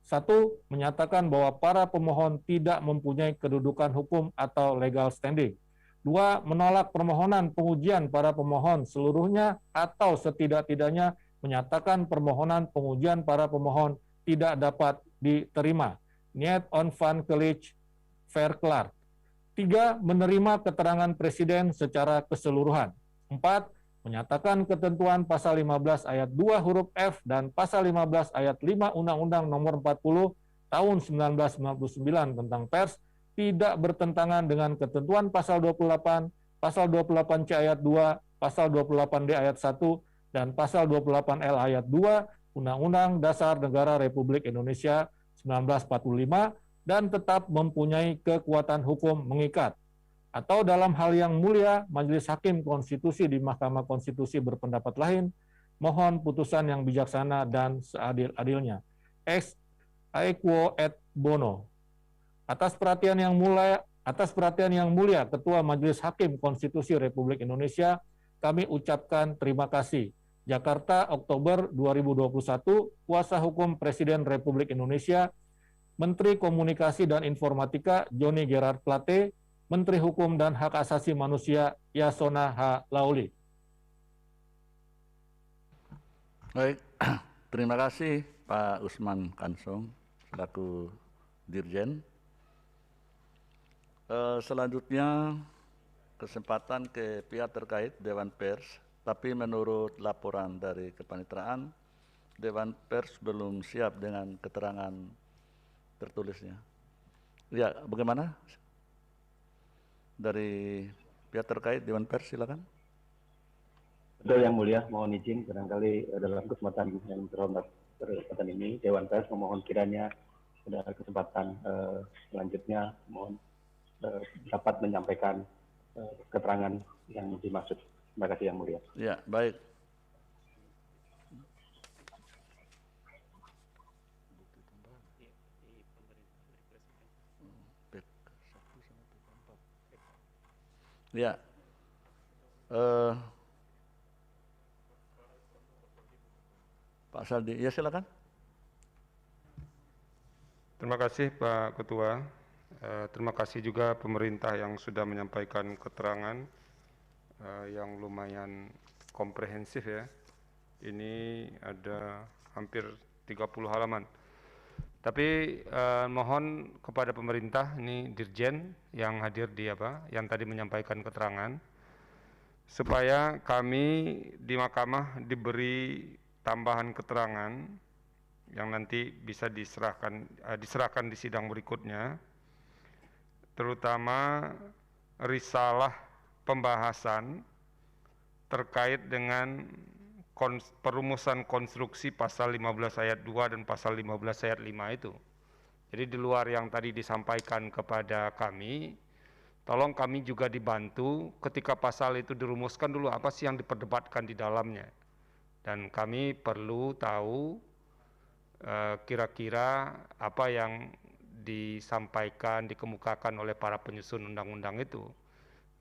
1. Menyatakan bahwa para pemohon tidak mempunyai kedudukan hukum atau legal standing. 2. Menolak permohonan pengujian para pemohon seluruhnya atau setidak-tidaknya menyatakan permohonan pengujian para pemohon tidak dapat diterima. Niet on van College Verklaard. 3. Menerima keterangan Presiden secara keseluruhan. 4. Menyatakan ketentuan pasal 15 ayat 2 huruf F dan pasal 15 ayat 5 Undang-Undang Nomor 40 Tahun 1999 tentang pers tidak bertentangan dengan ketentuan pasal 28, pasal 28C ayat 2, pasal 28D ayat 1, dan pasal 28L ayat 2 Undang-Undang Dasar Negara Republik Indonesia 1945 dan tetap mempunyai kekuatan hukum mengikat. Atau dalam hal yang mulia, Majelis Hakim Konstitusi di Mahkamah Konstitusi berpendapat lain, mohon putusan yang bijaksana dan seadil-adilnya. Ex aequo et bono. Atas perhatian yang mulia Ketua Majelis Hakim Konstitusi Republik Indonesia, kami ucapkan terima kasih. Jakarta, Oktober 2021, Kuasa Hukum Presiden Republik Indonesia, Menteri Komunikasi dan Informatika Johnny Gerard Plate, Menteri Hukum dan Hak Asasi Manusia Yasona H. Lauli. Baik, terima kasih Pak Usman Kansong selaku Dirjen. Selanjutnya kesempatan ke pihak terkait Dewan Pers, tapi menurut laporan dari kepaniteraan, Dewan Pers belum siap dengan keterangan tertulisnya. Ya, bagaimana? Dari pihak terkait Dewan Pers, silakan. Betul Yang Mulia, mohon izin barangkali dalam kesempatan yang terhormat kesempatan ini Dewan Pers memohon kiranya pada kesempatan selanjutnya mohon dapat menyampaikan keterangan yang dimaksud. Terima kasih Yang Mulia. Ya, baik. Ya, Pak Saldi, ya silakan. Terima kasih Pak Ketua. Terima kasih juga pemerintah yang sudah menyampaikan keterangan yang lumayan komprehensif ya. Ini ada hampir 30 halaman. Tapi mohon kepada pemerintah, ini Dirjen yang hadir yang tadi menyampaikan keterangan, supaya kami di Mahkamah diberi tambahan keterangan yang nanti bisa diserahkan di sidang berikutnya, terutama risalah pembahasan terkait dengan perumusan konstruksi pasal 15 ayat 2 dan pasal 15 ayat 5 itu. Jadi di luar yang tadi disampaikan kepada kami, tolong kami juga dibantu ketika pasal itu dirumuskan dulu apa sih yang diperdebatkan di dalamnya. Dan kami perlu tahu kira-kira apa yang disampaikan, dikemukakan oleh para penyusun undang-undang itu.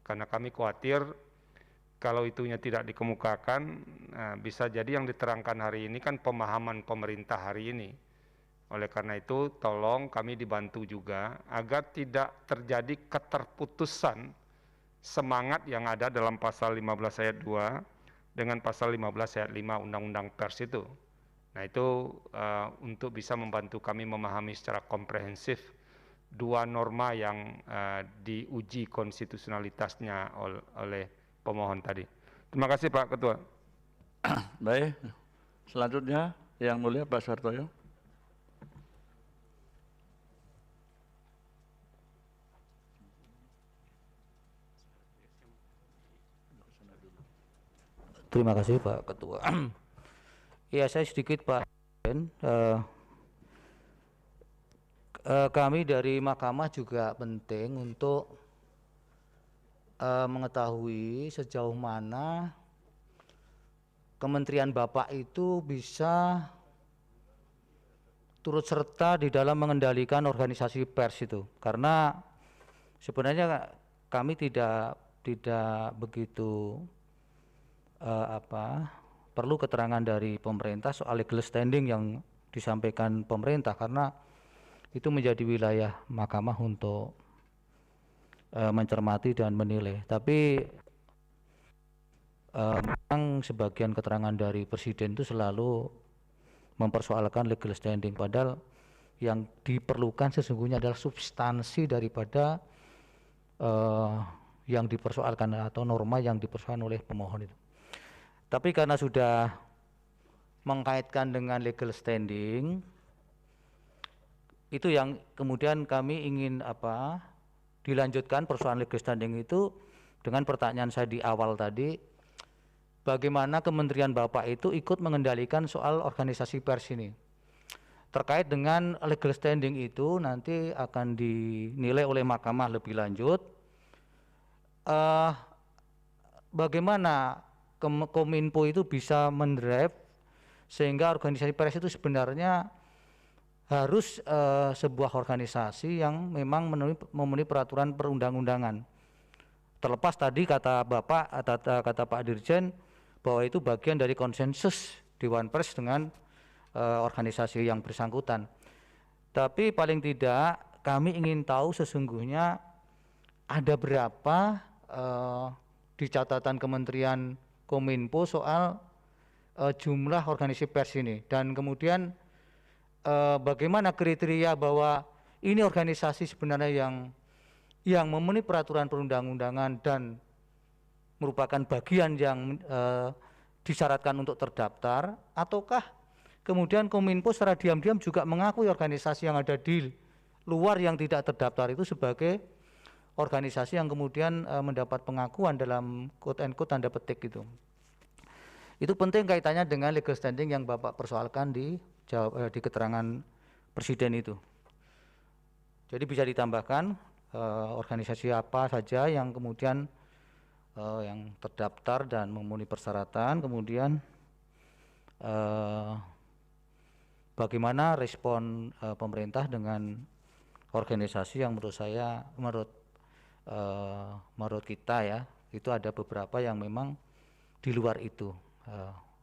Karena kami khawatir kalau itunya tidak dikemukakan, bisa jadi yang diterangkan hari ini kan pemahaman pemerintah hari ini. Oleh karena itu, tolong kami dibantu juga agar tidak terjadi keterputusan semangat yang ada dalam pasal 15 ayat 2 dengan pasal 15 ayat 5 Undang-Undang Pers itu. Nah itu untuk bisa membantu kami memahami secara komprehensif dua norma yang diuji konstitusionalitasnya oleh pemohon tadi. Terima kasih Pak Ketua. Baik, selanjutnya Yang Mulia Pak Sartoyo. Terima kasih Pak Ketua. Ya saya sedikit Pak. Kami dari Mahkamah juga penting untuk mengetahui sejauh mana Kementerian Bapak itu bisa turut serta di dalam mengendalikan organisasi pers itu, karena sebenarnya kami tidak begitu perlu keterangan dari pemerintah soal legal standing yang disampaikan pemerintah, karena itu menjadi wilayah Mahkamah untuk mencermati dan menilai. Tapi memang sebagian keterangan dari Presiden itu selalu mempersoalkan legal standing, padahal yang diperlukan sesungguhnya adalah substansi daripada yang dipersoalkan atau norma yang dipersoalkan oleh pemohon itu. Tapi karena sudah mengkaitkan dengan legal standing, itu yang kemudian kami ingin dilanjutkan persoalan legal standing itu dengan pertanyaan saya di awal tadi, bagaimana Kementerian Bapak itu ikut mengendalikan soal organisasi pers ini. Terkait dengan legal standing itu nanti akan dinilai oleh Mahkamah lebih lanjut. Bagaimana Kominfo itu bisa mendrive sehingga organisasi pers itu sebenarnya harus sebuah organisasi yang memang memenuhi peraturan perundang-undangan. Terlepas tadi kata Bapak, kata Pak Dirjen bahwa itu bagian dari konsensus Dewan Pers dengan organisasi yang bersangkutan. Tapi paling tidak kami ingin tahu sesungguhnya ada berapa di catatan Kementerian Kominfo soal jumlah organisasi pers ini, dan kemudian bagaimana kriteria bahwa ini organisasi sebenarnya yang memenuhi peraturan perundang-undangan dan merupakan bagian yang disyaratkan untuk terdaftar, ataukah kemudian Kominfo secara diam-diam juga mengakui organisasi yang ada di luar yang tidak terdaftar itu sebagai organisasi yang kemudian mendapat pengakuan dalam quote and quote tanda petik gitu. Itu penting kaitannya dengan legal standing yang Bapak persoalkan di keterangan Presiden itu. Jadi bisa ditambahkan organisasi apa saja yang kemudian yang terdaftar dan memenuhi persyaratan, kemudian bagaimana respon pemerintah dengan organisasi yang menurut saya, menurut kita ya, itu ada beberapa yang memang di luar itu.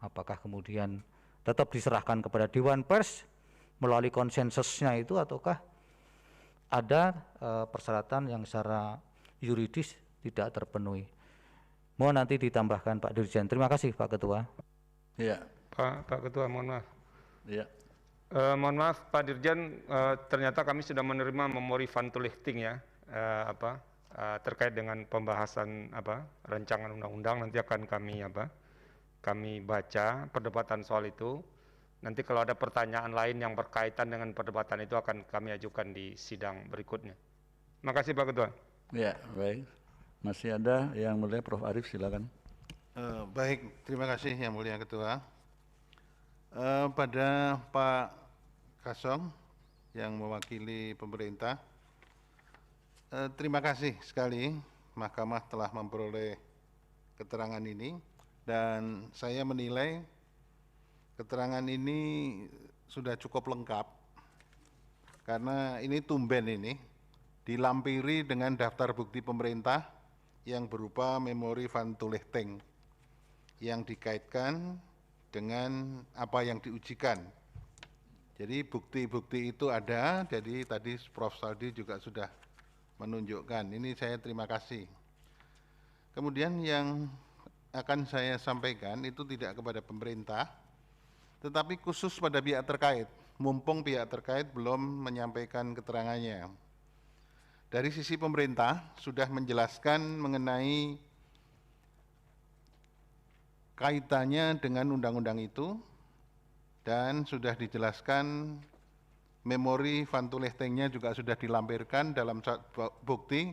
Apakah kemudian tetap diserahkan kepada Dewan Pers melalui konsensusnya itu, ataukah ada persyaratan yang secara yuridis tidak terpenuhi. Mohon nanti ditambahkan Pak Dirjen. Terima kasih Pak Ketua. Ya. Pak Ketua, mohon maaf. Ya. Mohon maaf Pak Dirjen, ternyata kami sudah menerima memori van toelichting ya, terkait dengan pembahasan rancangan undang-undang. Nanti akan kami baca perdebatan soal itu. Nanti kalau ada pertanyaan lain yang berkaitan dengan perdebatan itu akan kami ajukan di sidang berikutnya. Terima kasih Pak Ketua. Ya, baik. Masih ada yang mulia Prof. Arief, silakan. Baik, terima kasih yang mulia Ketua. Pada Pak Kasong yang mewakili pemerintah, terima kasih sekali Mahkamah telah memperoleh keterangan ini, dan saya menilai keterangan ini sudah cukup lengkap karena ini tumben ini dilampiri dengan daftar bukti pemerintah yang berupa memori van toelichting yang dikaitkan dengan apa yang diujikan. Jadi bukti-bukti itu ada, jadi tadi Prof. Saldi juga sudah menunjukkan. Ini saya terima kasih. Kemudian yang akan saya sampaikan itu tidak kepada pemerintah, tetapi khusus pada pihak terkait, mumpung pihak terkait belum menyampaikan keterangannya. Dari sisi pemerintah sudah menjelaskan mengenai kaitannya dengan undang-undang itu, dan sudah dijelaskan memori van toelichtingnya juga sudah dilampirkan dalam bukti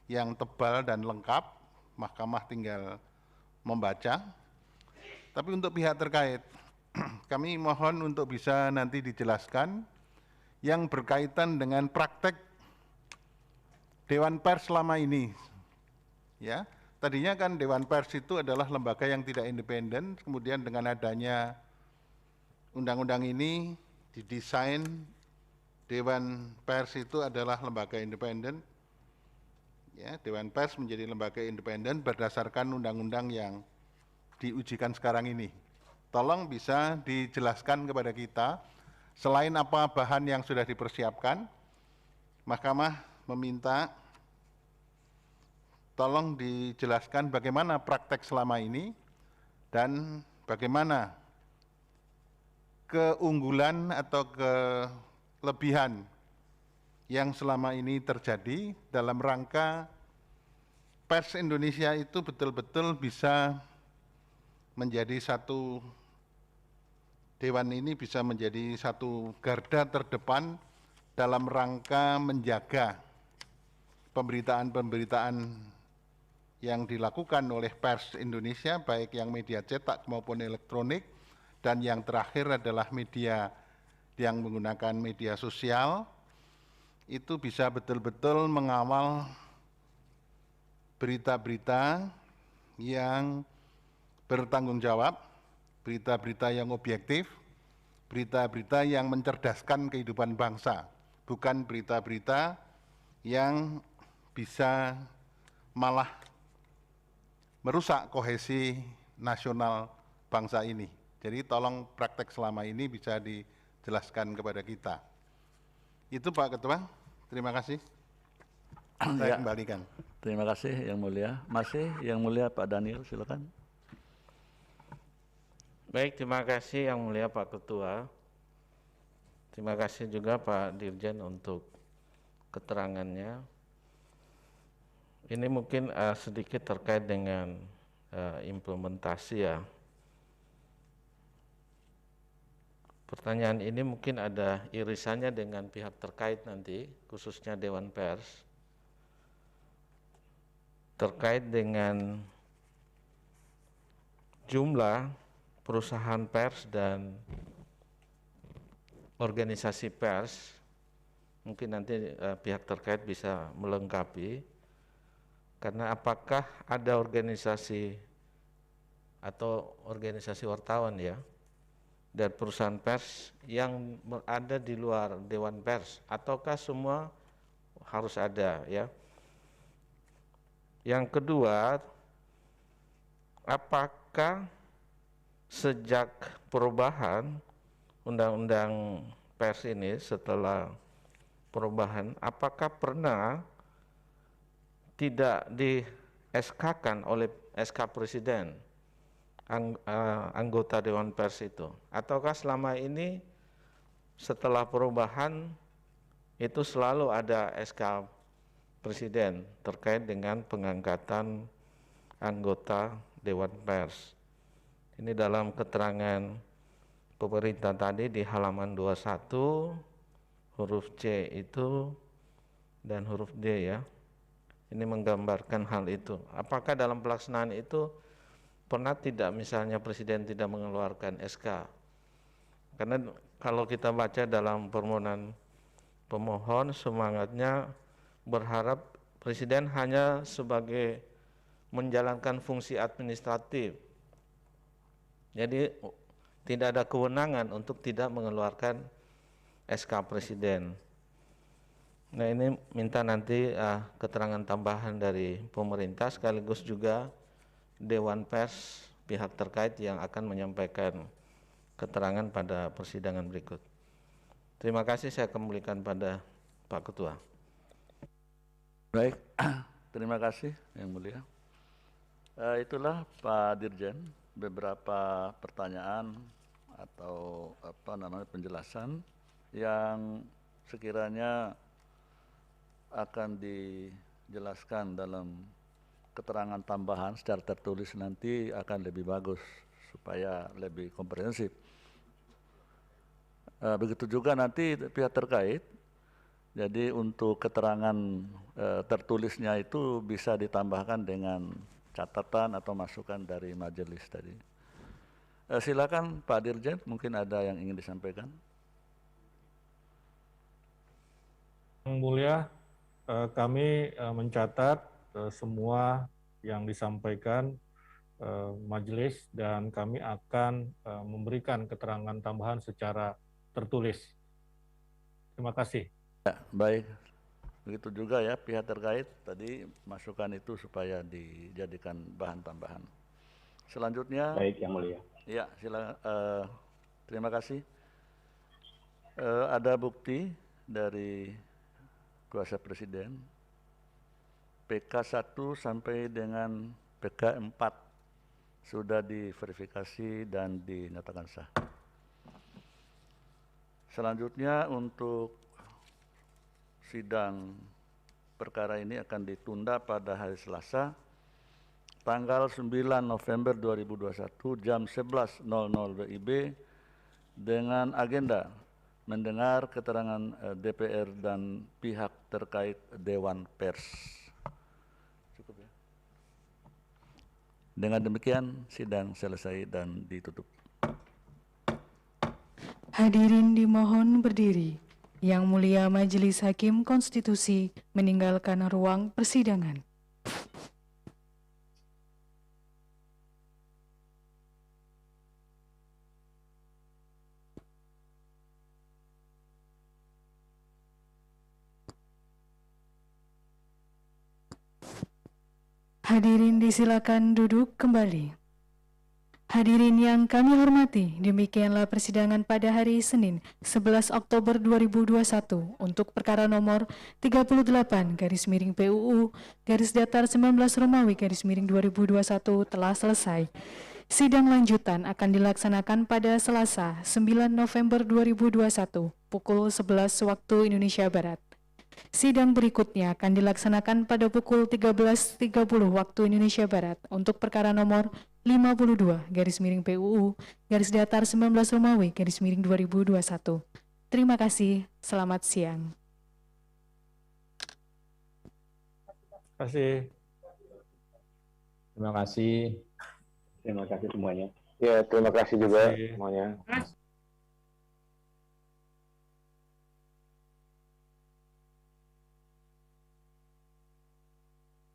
yang tebal dan lengkap, Mahkamah tinggal membaca. Tapi untuk pihak terkait, kami mohon untuk bisa nanti dijelaskan yang berkaitan dengan praktek Dewan Pers selama ini. Ya, tadinya kan Dewan Pers itu adalah lembaga yang tidak independen, kemudian dengan adanya undang-undang ini didesain Dewan Pers itu adalah lembaga independen. Ya, Dewan Pers menjadi lembaga independen berdasarkan undang-undang yang diujikan sekarang ini. Tolong bisa dijelaskan kepada kita, selain apa bahan yang sudah dipersiapkan, Mahkamah meminta tolong dijelaskan bagaimana praktek selama ini dan bagaimana keunggulan atau kelebihan yang selama ini terjadi dalam rangka pers Indonesia itu betul-betul bisa menjadi satu, Dewan ini bisa menjadi satu garda terdepan dalam rangka menjaga pemberitaan-pemberitaan yang dilakukan oleh pers Indonesia, baik yang media cetak maupun elektronik, dan yang terakhir adalah media yang menggunakan media sosial, itu bisa betul-betul mengawal berita-berita yang bertanggung jawab, berita-berita yang objektif, berita-berita yang mencerdaskan kehidupan bangsa, bukan berita-berita yang bisa malah merusak kohesi nasional bangsa ini. Jadi tolong praktek selama ini bisa dijelaskan kepada kita. Itu Pak Ketua, terima kasih. Saya kembalikan. Terima kasih Yang Mulia. Masih Yang Mulia Pak Daniel, silakan. Baik, terima kasih Yang Mulia Pak Ketua. Terima kasih juga Pak Dirjen untuk keterangannya. Ini mungkin sedikit terkait dengan implementasi ya. Pertanyaan ini mungkin ada irisannya dengan pihak terkait nanti, khususnya Dewan Pers, terkait dengan jumlah perusahaan pers dan organisasi pers. Mungkin nanti pihak terkait bisa melengkapi, karena apakah ada organisasi atau organisasi wartawan ya, dan perusahaan pers yang berada di luar Dewan Pers, ataukah semua harus ada ya. Yang kedua, apakah sejak perubahan Undang-Undang Pers ini, setelah perubahan, apakah pernah tidak di SK-kan oleh SK Presiden anggota Dewan Pers itu, ataukah selama ini setelah perubahan itu selalu ada SK Presiden terkait dengan pengangkatan anggota Dewan Pers? Ini dalam keterangan pemerintah tadi di halaman 21 huruf C itu dan huruf D ya. Ini menggambarkan hal itu. Apakah dalam pelaksanaan itu pernah tidak misalnya Presiden tidak mengeluarkan SK? Karena kalau kita baca dalam permohonan pemohon, semangatnya berharap Presiden hanya sebagai menjalankan fungsi administratif. Jadi tidak ada kewenangan untuk tidak mengeluarkan SK Presiden. Nah, ini minta nanti keterangan tambahan dari pemerintah, sekaligus juga Dewan Pers pihak terkait yang akan menyampaikan keterangan pada persidangan berikut. Terima kasih, saya kembalikan pada Pak Ketua. Baik, terima kasih Yang Mulia. Itulah Pak Dirjen, beberapa pertanyaan atau penjelasan yang sekiranya akan dijelaskan dalam keterangan tambahan secara tertulis nanti akan lebih bagus supaya lebih komprehensif. Begitu juga nanti pihak terkait. Jadi untuk keterangan tertulisnya itu bisa ditambahkan dengan catatan atau masukan dari majelis tadi. Silakan Pak Dirjen, mungkin ada yang ingin disampaikan. Yang Mulia, kami mencatat semua yang disampaikan majelis dan kami akan memberikan keterangan tambahan secara tertulis. Terima kasih. Ya, baik. Begitu juga ya pihak terkait tadi masukan itu supaya dijadikan bahan tambahan. Selanjutnya. Baik, Yang Mulia. Ya, silakan. Terima kasih. Ada bukti dari kuasa Presiden PK 1 sampai dengan PK 4 sudah diverifikasi dan dinyatakan sah. Selanjutnya untuk sidang perkara ini akan ditunda pada hari Selasa tanggal 9 November 2021 jam 11.00 WIB dengan agenda mendengar keterangan DPR dan pihak terkait Dewan Pers. Cukup ya. Dengan demikian sidang selesai dan ditutup. Hadirin dimohon berdiri. Yang Mulia Majelis Hakim Konstitusi meninggalkan ruang persidangan. Hadirin disilakan duduk kembali. Hadirin yang kami hormati, demikianlah persidangan pada hari Senin 11 Oktober 2021 untuk perkara nomor 38/PUU /19 telah selesai. Sidang lanjutan akan dilaksanakan pada Selasa 9 November 2021 pukul 11 waktu Indonesia Barat. Sidang berikutnya akan dilaksanakan pada pukul 13.30 waktu Indonesia Barat untuk perkara nomor 52/PUU /19 Terima kasih, selamat siang. Terima kasih. Terima kasih. Terima kasih semuanya. Ya, terima kasih juga semuanya.